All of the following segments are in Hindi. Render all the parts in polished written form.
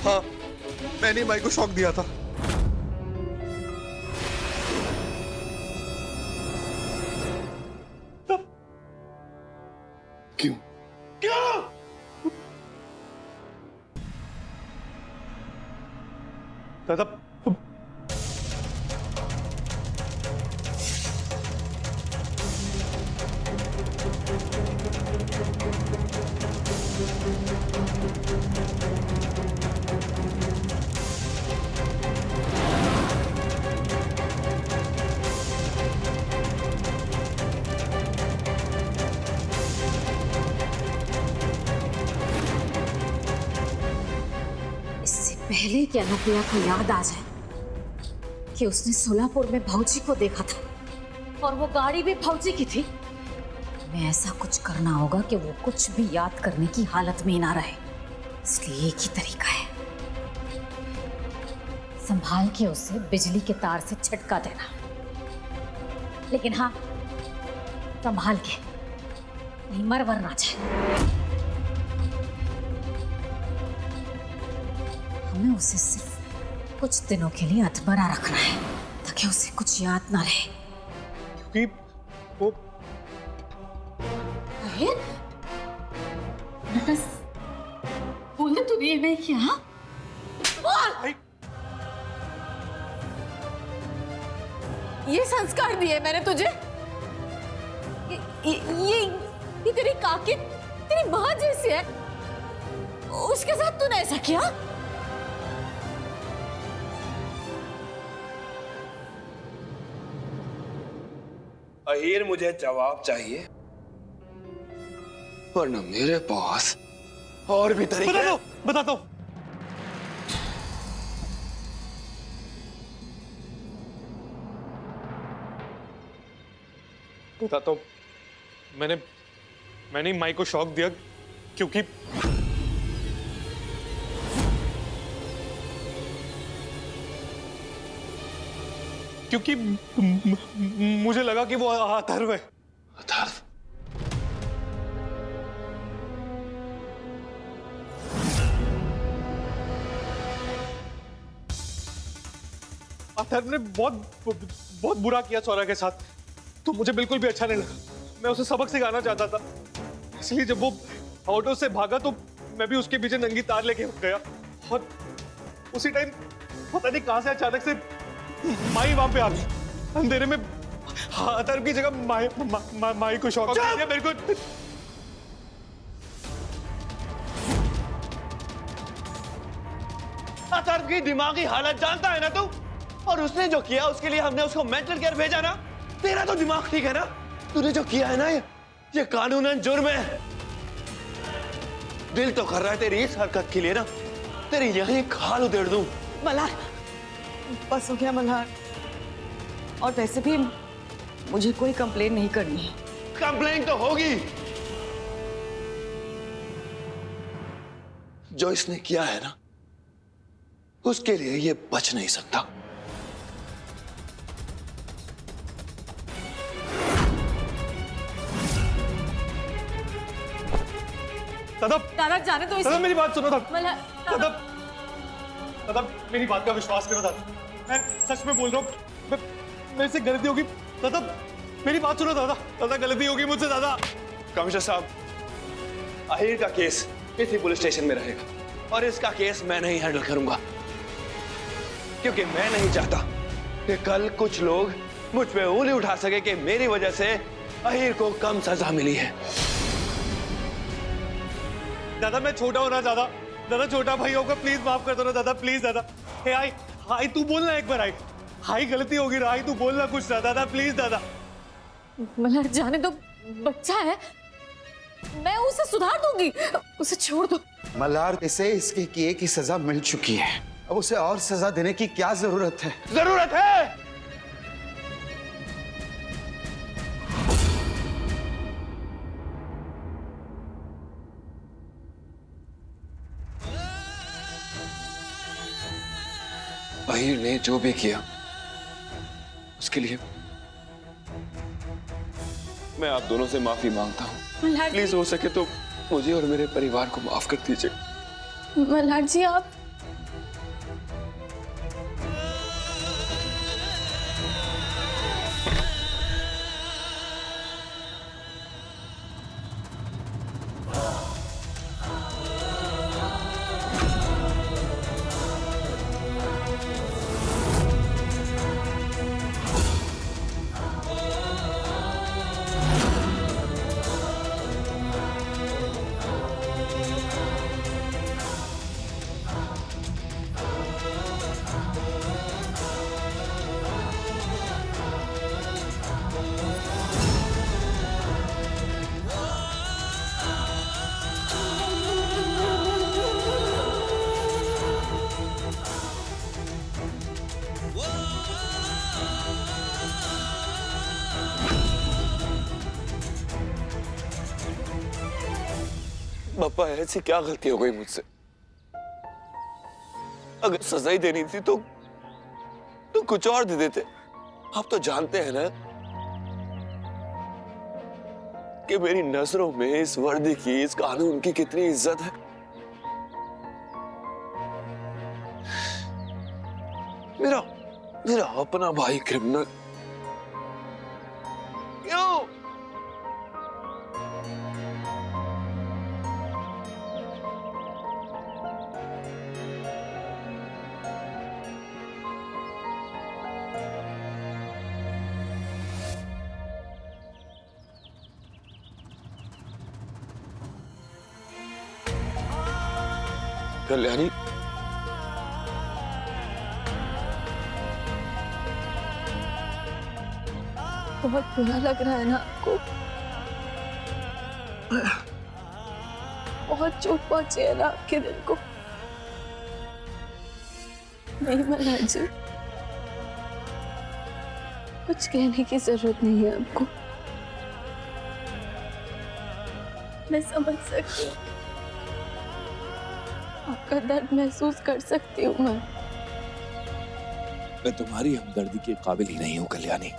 हाँ, मैंने माई को शॉक दिया था। क्यों? क्यों? दादा, इससे पहले कि अनुप्रिया को याद आ जाए कि उसने सोलापुर में भौजी को देखा था और वो गाड़ी भी भौजी की थी, मैं ऐसा कुछ करना होगा कि वो कुछ भी याद करने की हालत में ना रहे। इसलिए एक ही तरीका है, संभाल के उसे बिजली के तार से झटका देना। लेकिन हाँ, संभाल के, कहीं मर वर ना जाए। हमें उसे सिर्फ कुछ दिनों के लिए अधमरा रखना है ताकि उसे कुछ याद ना रहे। क्योंकि वो बोलने तूने ये नहीं किया? भाई, ये संस्कार दिए मैंने तुझे? ये तेरी काकी, तेरी माँ जैसी है, उसके साथ तूने ऐसा किया? अहीर, मुझे जवाब चाहिए, वरना मेरे पास और भी तरीके हैं। बता दो। बताता हूँ। मैंने माई को शॉक दिया क्योंकि मुझे लगा कि वो अथर्व है। अथर्व? अथर्व ने बहुत बुरा किया सौरभ के साथ, तो मुझे बिल्कुल भी अच्छा नहीं लगा। मैं उसे सबक सिखाना चाहता था, इसलिए जब वो ऑटो से भागा तो मैं भी उसके पीछे नंगी तार लेके गया और उसी टाइम पता नहीं कहां से अचानक से माई वहां पे आ गई। अंधेरे में अथर्व की जगह माई को शॉक दिया मेरे को। अथर्व की दिमागी हालत जानता है ना तू? और उसने जो किया उसके लिए हमने उसको मेंटल केयर भेजा ना। तेरा तो दिमाग ठीक है ना? तूने जो किया है ना, ये कानूनन जुर्म है। दिल तो कर रहा है तेरी इस हरकत के लिए ना तेरी यहीं खाल उधेड़ दूं। मल्हार, बस हो गया मल्हार। और वैसे भी मुझे कोई कंप्लेन नहीं करनी है। कंप्लेन तो होगी। जो इसने किया है ना, उसके लिए ये बच नहीं सकता। दादा जाने तो दादा मेरी बात सुनो दादा। दादा, दादा मेरी बात का विश्वास करो दादा, मैं सच में बोल रहा हूँ। मेरे से गलती होगी दादा, मेरी बात सुनो दादा। दादा गलती होगी मुझसे दादा। कमिश्नर साहब, अहीर का केस इसी पुलिस स्टेशन में रहेगा और इसका केस मैं नहीं हैंडल करूंगा, क्योंकि मैं नहीं चाहता कि कल कुछ लोग मुझ पे उंगली उठा सके कि मेरी वजह से अहीर को कम सजा मिली है। दादा मैं छोटा हूं ना दादा, दादा छोटा भाई होगा, प्लीज माफ कर दो ना दादा, प्लीज दादा। हे आई, हाई तू बोलना एक बार। आई हाई गलती होगी ना, आई तू बोलना कुछ ना दादा, प्लीज दादा। मल्हार जाने दो, बच्चा है, मैं उसे सुधार दूंगी, उसे छोड़ दो। मल्हार, इसे इसके किए की सजा मिल चुकी है, अब उसे और सजा देने की क्या जरूरत है? जरूरत है। अहीर ने जो भी किया उसके लिए मैं आप दोनों से माफी मांगता हूँ। मल्हार जी, प्लीज हो सके तो मुझे और मेरे परिवार को माफ कर दीजिए। मल्हार जी आप पापा ऐसी क्या गलती हो गई मुझसे? अगर सजा ही देनी थी तो कुछ और दे देते। आप तो जानते हैं ना कि मेरी नजरों में इस वर्दी की, इस कानून की कितनी इज्जत है। मेरा अपना भाई क्रिमिनल, क्यों? कल्याणी, बहुत बुरा लग रहा है ना आपको? बहुत चोट पहुंची है ना आपके दिल को? नहीं मल्हार जी, कुछ कहने की जरूरत नहीं है आपको। मैं समझ सकती हूँ, आपका दर्द महसूस कर सकती हूँ मैं तुम्हारी हमदर्दी के काबिल ही नहीं हूं कल्याणी।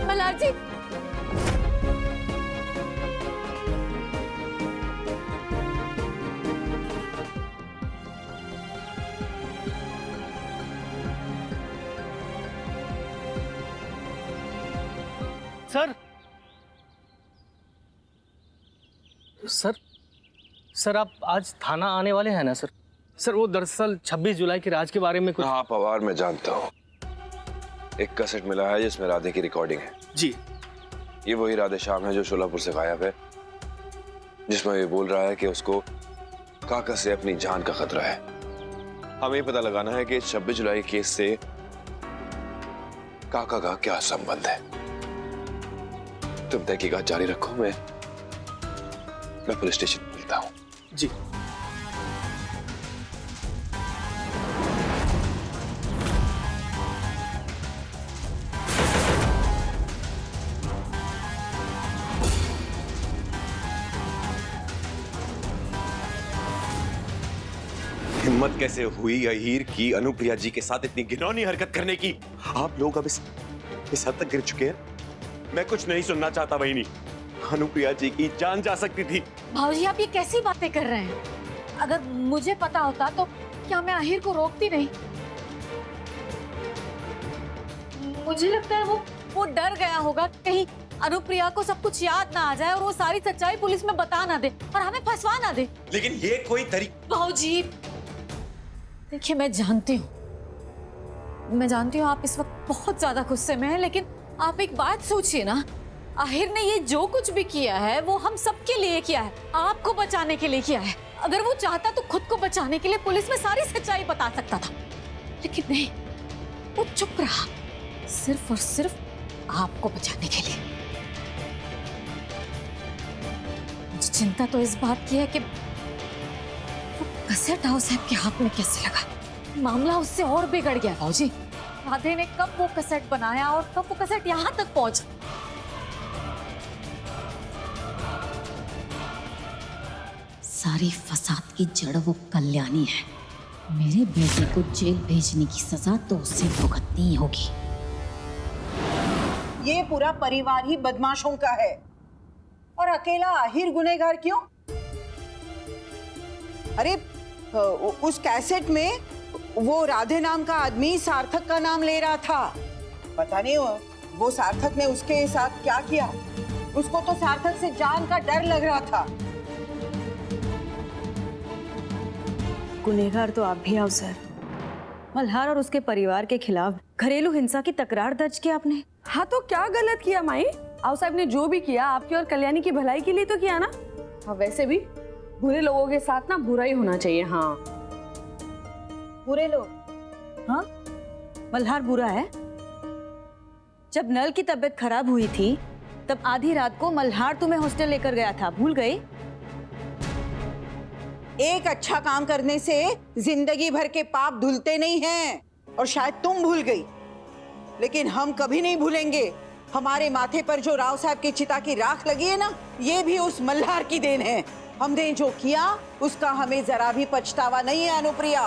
मल्हार जी, सर सर आप आज थाना आने वाले हैं ना सर? सर वो दरअसल 26 जुलाई की राज के बारे में कुछ। हाँ पवार, मैं जानता हूँ। एक कैसेट मिला है जिसमें राधे की रिकॉर्डिंग है। जी। ये वही राधे श्याम है जो शोलापुर से गायब है, जिसमें ये बोल रहा है कि उसको काका से अपनी जान का खतरा है। हमें ये पता लगाना है कि 26 जुलाई केस से काका का क्या संबंध है। तुम तहकीकात जारी रखो, मैं पुलिस स्टेशन मिलता हूँ। जी। हिम्मत कैसे हुई अहीर की अनुप्रिया जी के साथ इतनी घिनौनी हरकत करने की? आप लोग अब इस हद तक गिर चुके हैं। मैं कुछ नहीं सुनना चाहता बहनी। अनुप्रिया जी की जान जा सकती थी। भाऊजी आप ये कैसी बातें कर रहे हैं? अगर मुझे पता होता तो क्या मैं आहिर को रोकती नहीं? मुझे लगता है वो डर गया होगा, कहीं अनुप्रिया को सब कुछ याद ना आ जाए और वो सारी सच्चाई पुलिस में बता ना दे और हमें फंसवा ना दे। लेकिन ये कोई तरीका। भाऊजी देखिए, मैं जानती हूँ आप इस वक्त बहुत ज्यादा गुस्से में हैं, लेकिन आप एक बात सोचिए ना, आहिर ने ये जो कुछ भी किया है वो हम सबके लिए किया है, आपको बचाने के लिए किया है। अगर वो चाहता तो खुद को बचाने के लिए पुलिस में सारी सच्चाई बता सकता था, लेकिन नहीं, वो चुप रहा सिर्फ और सिर्फ आपको बचाने के लिए। मुझे चिंता तो इस बात की है कि वो कैसेट राव साहब के हाथ में कैसे लगा। मामला उससे और बिगड़ गया भाऊजी। राधे ने कब वो कैसेट बनाया और कब वो कैसेट यहाँ तक पहुंचा। सारी फसाद की जड़ वो कल्याणी है। मेरे बेटे को जेल भेजने की सजा तो उसे भुगतनी ही होगी। ये पूरा परिवार ही बदमाशों का है और अकेला आहिर गुनहगार क्यों? अरे उस कैसेट में वो राधे नाम का आदमी सार्थक का नाम ले रहा था। पता नहीं वो सार्थक ने उसके साथ क्या किया। उसको तो सार्थक से जान का डर लग रहा था। गुनहगार तो आप भी आओ सर। मल्हार और उसके परिवार के खिलाफ घरेलू हिंसा की तकरार दर्ज किया आपने। हाँ तो क्या गलत किया माई? आओ साहब ने जो भी किया आपकी और कल्याणी की भलाई के लिए तो किया ना। हाँ वैसे भी बुरे लोगों के साथ ना बुरा ही होना चाहिए। हाँ बुरे लोग? हाँ मल्हार बुरा है? जब नल की तबीयत खराब हुई थी तब आधी रात को मल्हार तुम्हें हॉस्टल लेकर गया था, भूल गई? एक अच्छा काम करने से जिंदगी भर के पाप धुलते नहीं हैं और शायद तुम भूल गई, लेकिन हम कभी नहीं भूलेंगे। हमारे माथे पर जो राव साहब की चिता की राख लगी है ना, ये भी उस मल्हार की देन है। हमने जो किया उसका हमें जरा भी पछतावा नहीं है अनुप्रिया।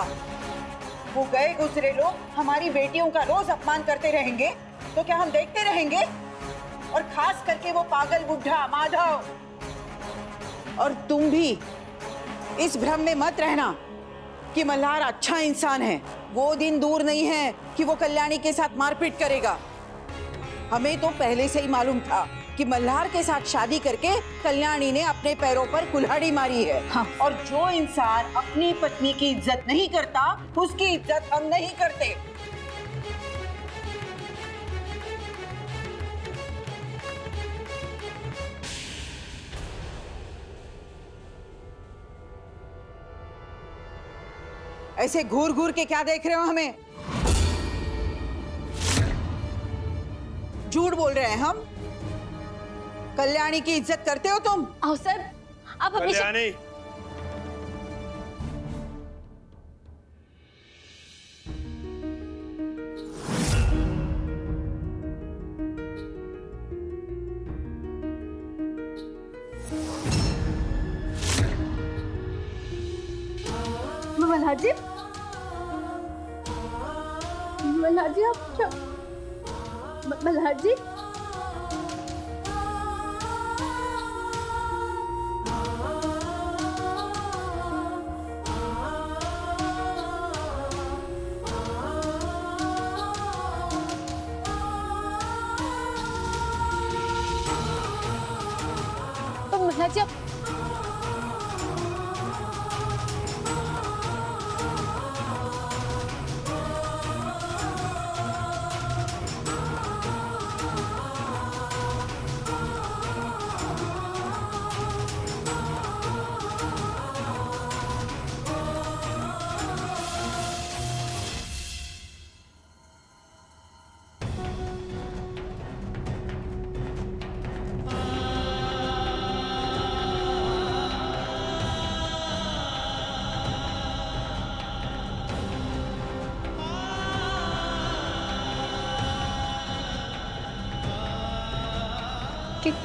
वो गए गुजरे लोग हमारी बेटियों का रोज अपमान करते रहेंगे तो क्या हम देखते रहेंगे? और खास करके वो पागल बुढ़ा माधव। और तुम भी इस भ्रम में मत रहना कि मल्हार अच्छा इंसान है। वो दिन दूर नहीं है कि वो कल्याणी के साथ मारपीट करेगा। हमें तो पहले से ही मालूम था कि मल्हार के साथ शादी करके कल्याणी ने अपने पैरों पर कुल्हाड़ी मारी है। हाँ। और जो इंसान अपनी पत्नी की इज्जत नहीं करता उसकी इज्जत हम नहीं करते। ऐसे घूर घूर के क्या देख रहे हो हमें? झूठ बोल रहे हैं हम। कल्याणी की इज्जत करते हो तुम? आओ सर, आप हमेशा कल्याणी, मल्हार जी, मल्हार जी आप क्या? मल्हार जी मल्हार जी आप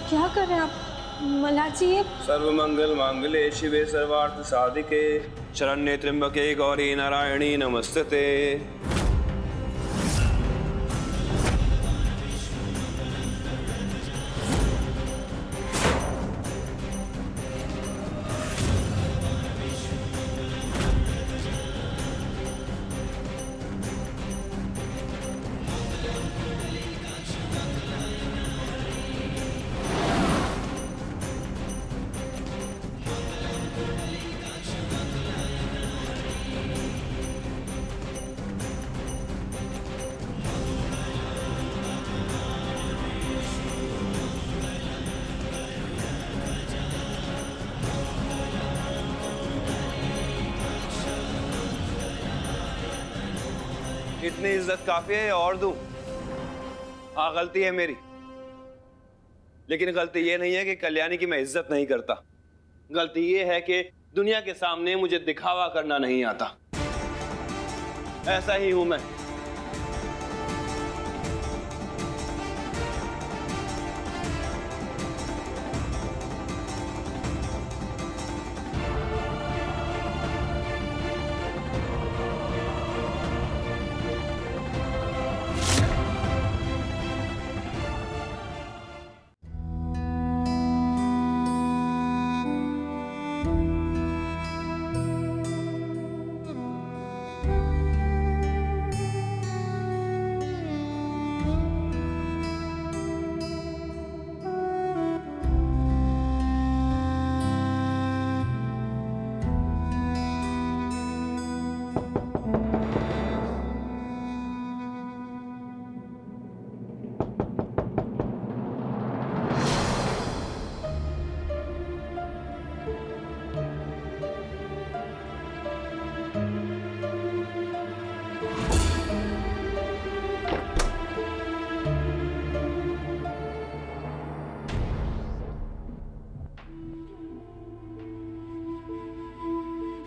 क्या कर रहे हैं आप मल्हार जी? ये सर्वमंगल मांगल्ये शिवे सर्वार्थ साधिके शरण्ये त्र्यंबके गौरी नारायणी नमस्तते। इतनी इज्जत काफी है या और दूं? हाँ गलती है मेरी, लेकिन गलती ये नहीं है कि कल्याणी की मैं इज्जत नहीं करता। गलती ये है कि दुनिया के सामने मुझे दिखावा करना नहीं आता। ऐसा ही हूं मैं।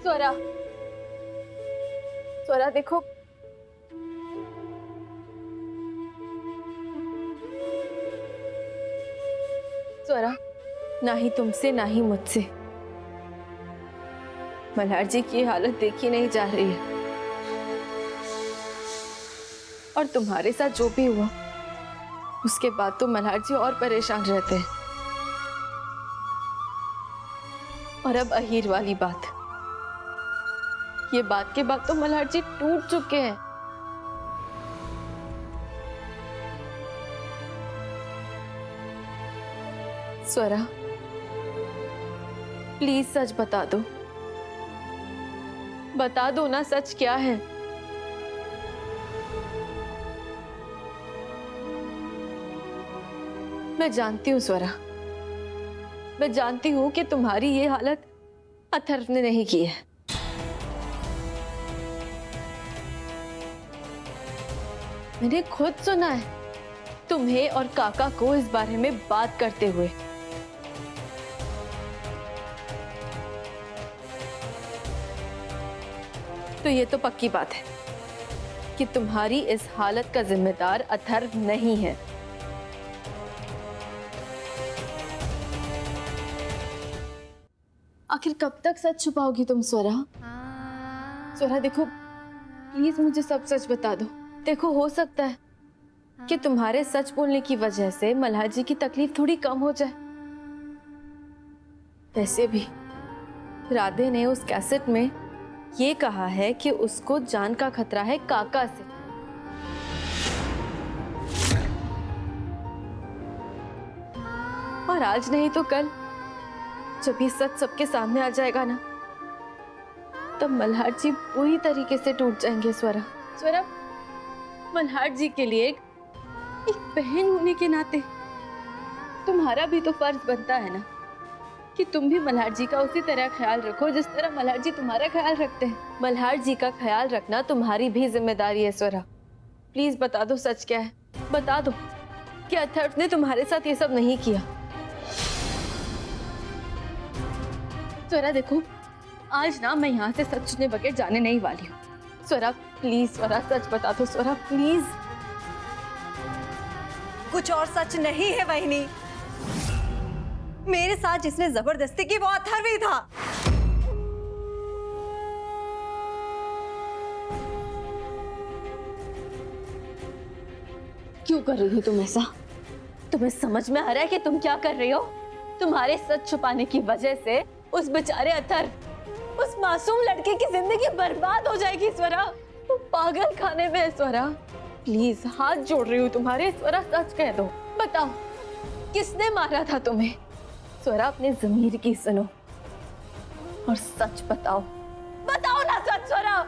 स्वरा, स्वरा देखो, स्वरा, ना ही तुमसे ना ही मुझसे मल्हार जी की हालत देखी नहीं जा रही है। और तुम्हारे साथ जो भी हुआ उसके बाद तो मल्हार जी और परेशान रहते हैं। और अब अहीर वाली बात, ये बात के बाद तो मल्हार जी टूट चुके हैं। स्वरा, प्लीज सच बता दो, बता दो ना सच क्या है। मैं जानती हूँ स्वरा, मैं जानती हूँ कि तुम्हारी ये हालत अथर्व ने नहीं की है। मैंने खुद सुना है तुम्हें और काका को इस बारे में बात करते हुए। तो ये तो पक्की बात है कि तुम्हारी इस हालत का जिम्मेदार अथर्व नहीं है। आखिर कब तक सच छुपाओगी तुम स्वरा? स्वरा देखो, प्लीज मुझे सब सच बता दो। देखो, हो सकता है कि तुम्हारे सच बोलने की वजह से मल्हार जी की तकलीफ थोड़ी कम हो जाए। वैसे भी राधे ने उस कैसेट में ये कहा है कि उसको जान का खतरा है काका से। और आज नहीं तो कल जब ये सच सबके सामने आ जाएगा ना, तब मल्हार जी पूरी तरीके से टूट जाएंगे। स्वरा, स्वरा, मल्हार जी के लिए एक बहन होने के नाते तुम्हारा भी तो फर्ज बनता है ना कि तुम भी मल्हार जी का उसी तरह ख्याल रखो जिस तरह मल्हार जी तुम्हारा ख्याल रखते हैं। मल्हार जी का ख्याल रखना तुम्हारी भी जिम्मेदारी है। स्वरा, प्लीज बता दो सच क्या है। बता दो कि अथर्व ने तुम्हारे साथ ये सब नहीं किया। स्वरा देखो, आज ना मैं यहाँ से सच सुनने बगैर जाने नहीं वाली हूँ। स्वरा प्लीज, स्वरा सच बता दो। स्वरा प्लीज। कुछ और सच नहीं है वहिनी। मेरे साथ जिसने जबरदस्ती की वो अथर्व ही था। क्यों कर रही हो तुम ऐसा? तुम्हें समझ में आ रहा है कि तुम क्या कर रही हो? तुम्हारे सच छुपाने की वजह से उस बेचारे अथर्व, उस मासूम लड़के की जिंदगी बर्बाद हो जाएगी। स्वरा, वो पागल खाने में है। स्वरा प्लीज, हाथ जोड़ रही हूँ तुम्हारे। स्वरा सच कह दो, बताओ किसने मारा था तुम्हें? स्वरा अपने ज़मीर की सुनो और सच बताओ। बताओ ना सच स्वरा।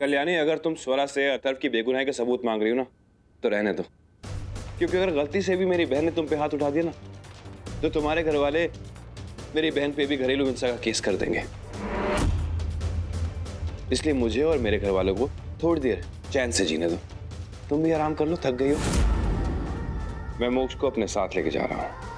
कल्याणी, अगर तुम स्वरा से अतर्फ की बेगुनाही का सबूत मांग रही हो ना, तो रहने दो। क्योंकि अगर गलती से भी मेरी बहन ने तुम पे हाथ उठा दिया ना, तो तुम्हारे घर वाले मेरी बहन पे भी घरेलू हिंसा का केस कर देंगे। इसलिए मुझे और मेरे घर वालों को थोड़ी देर चैन से जीने दो। तुम भी आराम कर लो, थक गई हो। मैं मोक्ष को अपने साथ लेके जा रहा हूँ।